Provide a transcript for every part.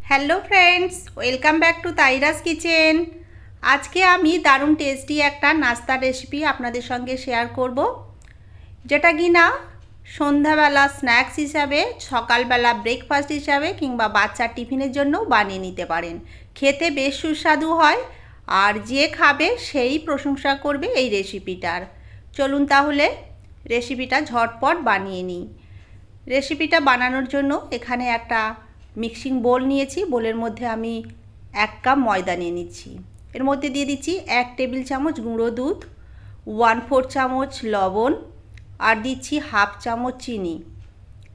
Hello friends, welcome back to Taira's kitchen. আজকে আমি দারুণ টেস্টি একটা নাস্তার রেসিপি আপনাদের সঙ্গে শেয়ার করব, যেটা কিনা সন্ধ্যাবেলা স্ন্যাক্স হিসাবে, সকালবেলা ব্রেকফাস্ট হিসাবে কিংবা বাচ্চার টিফিনের জন্যও বানিয়ে নিতে পারেন। খেতে বেশ সুস্বাদু হয়, আর যে খাবে সেই প্রশংসা করবে এই রেসিপিটার। চলুন তাহলে রেসিপিটা ঝটপট বানিয়ে নিই। রেসিপিটা বানানোর জন্য এখানে একটা মিক্সিং বোল নিয়েছি। বোলের মধ্যে আমি 1 কাপ ময়দা নিয়ে নিচ্ছি। এর মধ্যে দিয়ে দিচ্ছি 1 টেবিল চামচ গুঁড়ো দুধ, 1/4 চামচ লবণ, আর দিচ্ছি 1/2 চামচ চিনি,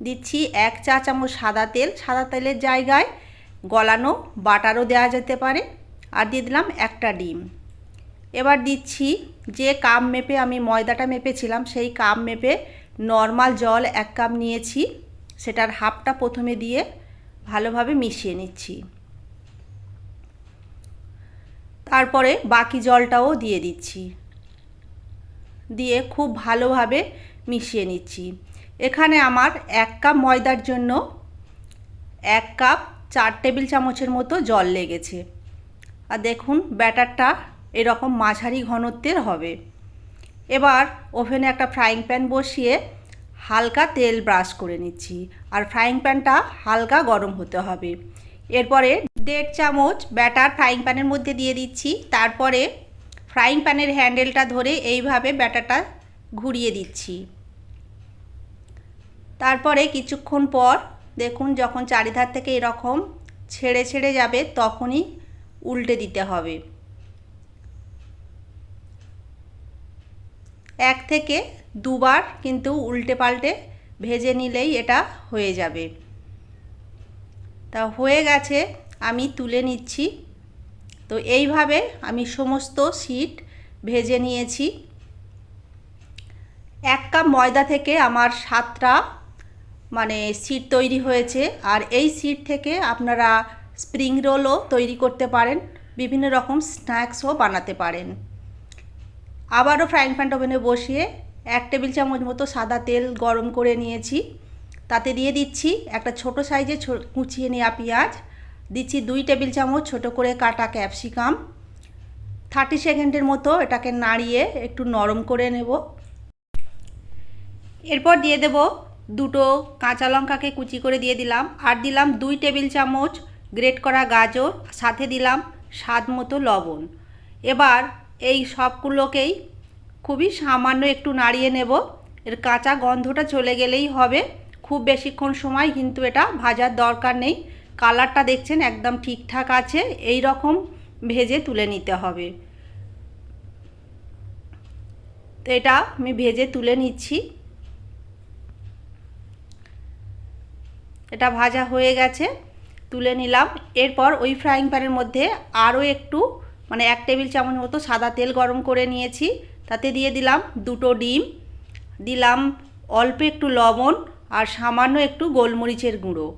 দিচ্ছি 1 চা চামচ সাদা তেল। সাদা তেলের জায়গায় গলানো বাটারও দেওয়া যেতে পারে। আর দিয়ে দিলাম একটা ডিম। এবার দিচ্ছি যে কাপ মেপে আমি ময়দাটা মেপেছিলাম, সেই কাপ মেপে নর্মাল জল 1 কাপ নিয়েছি। সেটার হাফটা প্রথমে দিয়ে ভালোভাবে মিশিয়ে নিচ্ছি। তারপরে বাকি জলটাও দিয়ে দিচ্ছি, দিয়ে খুব ভালোভাবে মিশিয়ে নিচ্ছি। এখানে আমার 1 কাপ ময়দার জন্য 1 কাপ 4 টেবিল চামচের মতো জল লেগেছে। আর দেখুন ব্যাটারটা এরকম মাঝারি ঘনত্বের হবে। এবার ওভেনে একটা ফ্রাইং প্যান বসিয়ে হালকা তেল ব্রাশ করে নিচ্ছি, আর ফ্রাইং প্যানটা হালকা গরম হতে হবে। এরপরে 1.5 চামচ ব্যাটার ফ্রাইং প্যানের মধ্যে দিয়ে দিচ্ছি। তারপরে ফ্রাইং প্যানের হ্যান্ডেলটা ধরে এইভাবে ব্যাটারটা ঘুরিয়ে দিচ্ছি। তারপরে কিছুক্ষণ পর দেখুন যখন চারিধার থেকে এরকম ছেড়ে ছেড়ে যাবে তখনই উল্টে দিতে হবে। 1 থেকে 2 বার কিন্তু উল্টে পাল্টে ভেজে নিলেই এটা হয়ে যাবে। তা হয়ে গেছে, আমি তুলে নিচ্ছি। তো এইভাবে আমি সমস্ত শিট ভেজে নিয়েছি। 1 কাপ ময়দা থেকে আমার 7টা শিট তৈরি হয়েছে। আর এই শিট থেকে আপনারা স্প্রিং রোলও তৈরি করতে পারেন, বিভিন্ন রকম স্ন্যাক্সও বানাতে পারেন। আবারও ফ্রাইং প্যান ওভেনে বসিয়ে 1 টেবিল চামচ মতো সাদা তেল গরম করে নিয়েছি। তাতে দিয়ে দিচ্ছি একটা ছোট সাইজে কুচিয়ে নেওয়া পেঁয়াজ, দিচ্ছি 2 টেবিল চামচ ছোট করে কাটা ক্যাপসিকাম। 30 সেকেন্ডের মতো এটাকে নাড়িয়ে একটু নরম করে নেব। এরপর দিয়ে দেব 2টো কাঁচা লঙ্কাকে কুচি করে দিয়ে দিলাম, আর দিলাম 2 টেবিল চামচ গ্রেট করা গাজর, সাথে দিলাম স্বাদ মতো লবণ। এবার এই সবগুলোকেই খুবই সামান্য একটু নাড়িয়ে নেব। এর কাঁচা গন্ধটা চলে গেলেই হবে। খুব বেশিক্ষণ সময় কিন্তু এটা ভাজার দরকার নেই। কালারটা দেখছেন একদম ঠিকঠাক আছে, এই রকম ভেজে তুলে নিতে হবে। তো এটা আমি ভেজে তুলে নিচ্ছি। এটা ভাজা হয়ে গেছে, তুলে নিলাম। এরপর ওই ফ্রাইং প্যানের মধ্যে আরও একটু 1 টেবিল চামচ মতো সাদা তেল গরম করে নিয়েছি। তাতে দিয়ে দিলাম 2টো ডিম, দিলাম অল্প একটু লবণ আর সামান্য একটু গোলমরিচের গুঁড়ো।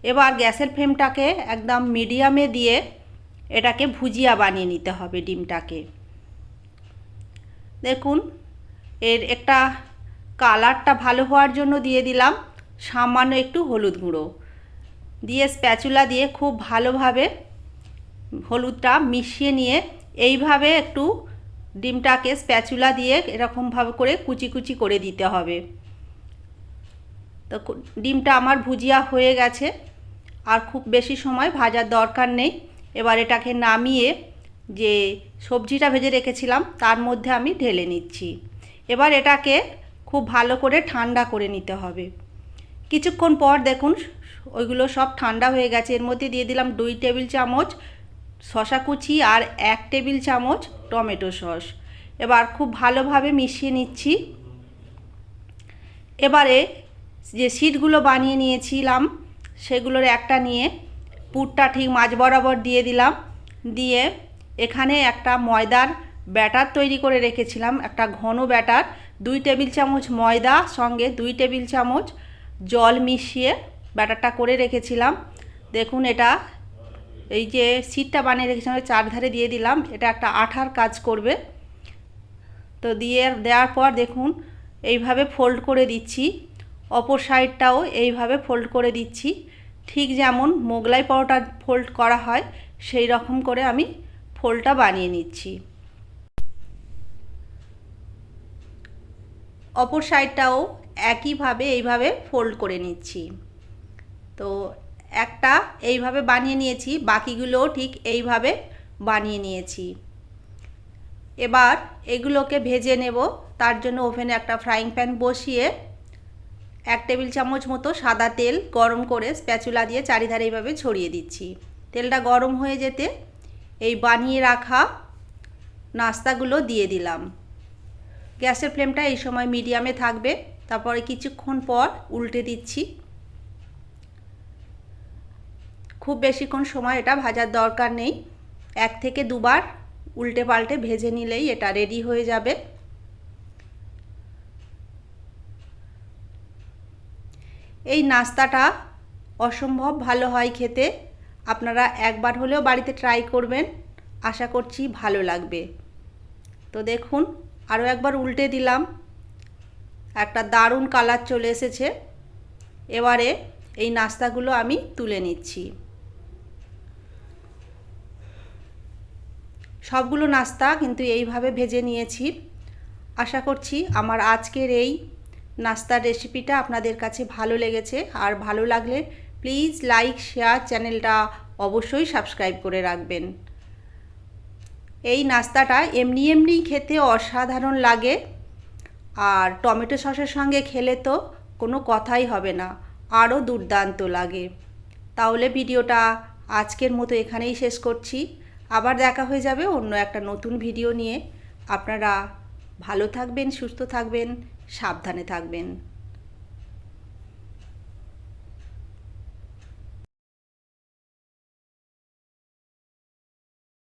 এবার গ্যাসের ফ্লেমটাকে একদম মিডিয়ামে দিয়ে এটাকে ভুজিয়া বানিয়ে নিতে হবে ডিমটাকে। দেখুন এর একটা কালারটা ভালো হওয়ার জন্য দিয়ে দিলাম সামান্য একটু হলুদ গুঁড়ো, দিয়ে স্প্যাচুলা দিয়ে খুব ভালোভাবে হলুদটা মিশিয়ে নিয়ে এইভাবে একটু ডিমটাকে স্প্যাচুলা দিয়ে এরকমভাবে করে কুচি কুচি করে দিতে হবে। তো ডিমটা আমার ভুজিয়া হয়ে গেছে, আর খুব বেশি সময় ভাজার দরকার নেই। এবার এটাকে নামিয়ে যে সবজিটা ভেজে রেখেছিলাম তার মধ্যে আমি ঢেলে নিচ্ছি। এবার এটাকে খুব ভালো করে ঠান্ডা করে নিতে হবে। কিছুক্ষণ পর দেখুন ওইগুলো সব ঠান্ডা হয়ে গেছে। এর মধ্যে দিয়ে দিলাম 2 টেবিল চামচ শসা কুচি আর 1 টেবিল চামচ টমেটো সস। এবার খুব ভালোভাবে মিশিয়ে নিচ্ছি। এবারে যে শিটগুলো বানিয়ে নিয়েছিলাম সেগুলোর একটা নিয়ে পুরটা ঠিক মাঝ বরাবর দিয়ে দিলাম। দিয়ে এখানে একটা ময়দার ব্যাটার তৈরি করে রেখেছিলাম, একটা ঘন ব্যাটার। 2 টেবিল চামচ ময়দা সঙ্গে 2 টেবিল চামচ জল মিশিয়ে ব্যাটারটা করে রেখেছিলাম। দেখুন এটা এই যে শিটটা বানিয়ে রেখেছিলাম চারধারে দিয়ে দিলাম। এটা একটা আঠার কাজ করবে। তো দেওয়ার পর দেখুন এইভাবে ফোল্ড করে দিচ্ছি, অপর সাইডটাও এইভাবে ফোল্ড করে দিচ্ছি। ঠিক যেমন মোগলাই পরোটা ফোল্ড করা হয় সেই রকম করে আমি ফোল্ডটা বানিয়ে নিচ্ছি। অপর সাইডটাও একইভাবে এইভাবে ফোল্ড করে নিচ্ছি। তো একটা এইভাবে বানিয়ে নিয়েছি, বাকিগুলোও ঠিক এইভাবে বানিয়ে নিয়েছি। এবার এগুলোকে ভেজে নেব। তার জন্য ওভেনে একটা ফ্রাইং প্যান বসিয়ে 1 টেবিল চামচ মতো সাদা তেল গরম করে স্প্যাচুলা দিয়ে চারিধারে এইভাবে ছড়িয়ে দিচ্ছি। তেলটা গরম হয়ে যেতে এই বানিয়ে রাখা নাস্তাগুলো দিয়ে দিলাম। গ্যাসের ফ্লেমটা এই সময় মিডিয়ামে থাকবে। তারপরে কিছুক্ষণ পর উল্টে দিচ্ছি। খুব বেশিক্ষণ সময় এটা ভাজার দরকার নেই, 1 থেকে 2 বার উল্টে পাল্টে ভেজে নিলেই এটা রেডি হয়ে যাবে। এই নাস্তাটা অসম্ভব ভালো হয় খেতে। আপনারা একবার হলেও বাড়িতে ট্রাই করবেন, আশা করছি ভালো লাগবে। তো দেখুন, আরও একবার উল্টে দিলাম, একটা দারুণ কালার চলে এসেছে। এবারে এই নাস্তাগুলো আমি তুলে নিচ্ছি। সবগুলো নাস্তা কিন্তু এইভাবে ভেজে নিয়েছি। আশা করছি আমার আজকের এই নাস্তার রেসিপিটা আপনাদের কাছে ভালো লেগেছে। আর ভালো লাগলে প্লিজ লাইক, শেয়ার, চ্যানেলটা অবশ্যই সাবস্ক্রাইব করে রাখবেন। এই নাস্তাটা এমনি এমনি খেতে অসাধারণ লাগে, আর টমেটো সসের সঙ্গে খেলে তো কোনো কথাই হবে না, আরও দুর্দান্ত লাগে। তাহলে ভিডিওটা আজকের মতো এখানেই শেষ করছি। আবার দেখা হয়ে যাবে অন্য একটা নতুন ভিডিও নিয়ে। আপনারা ভালো থাকবেন, সুস্থ থাকবেন, সাবধানে থাকবেন।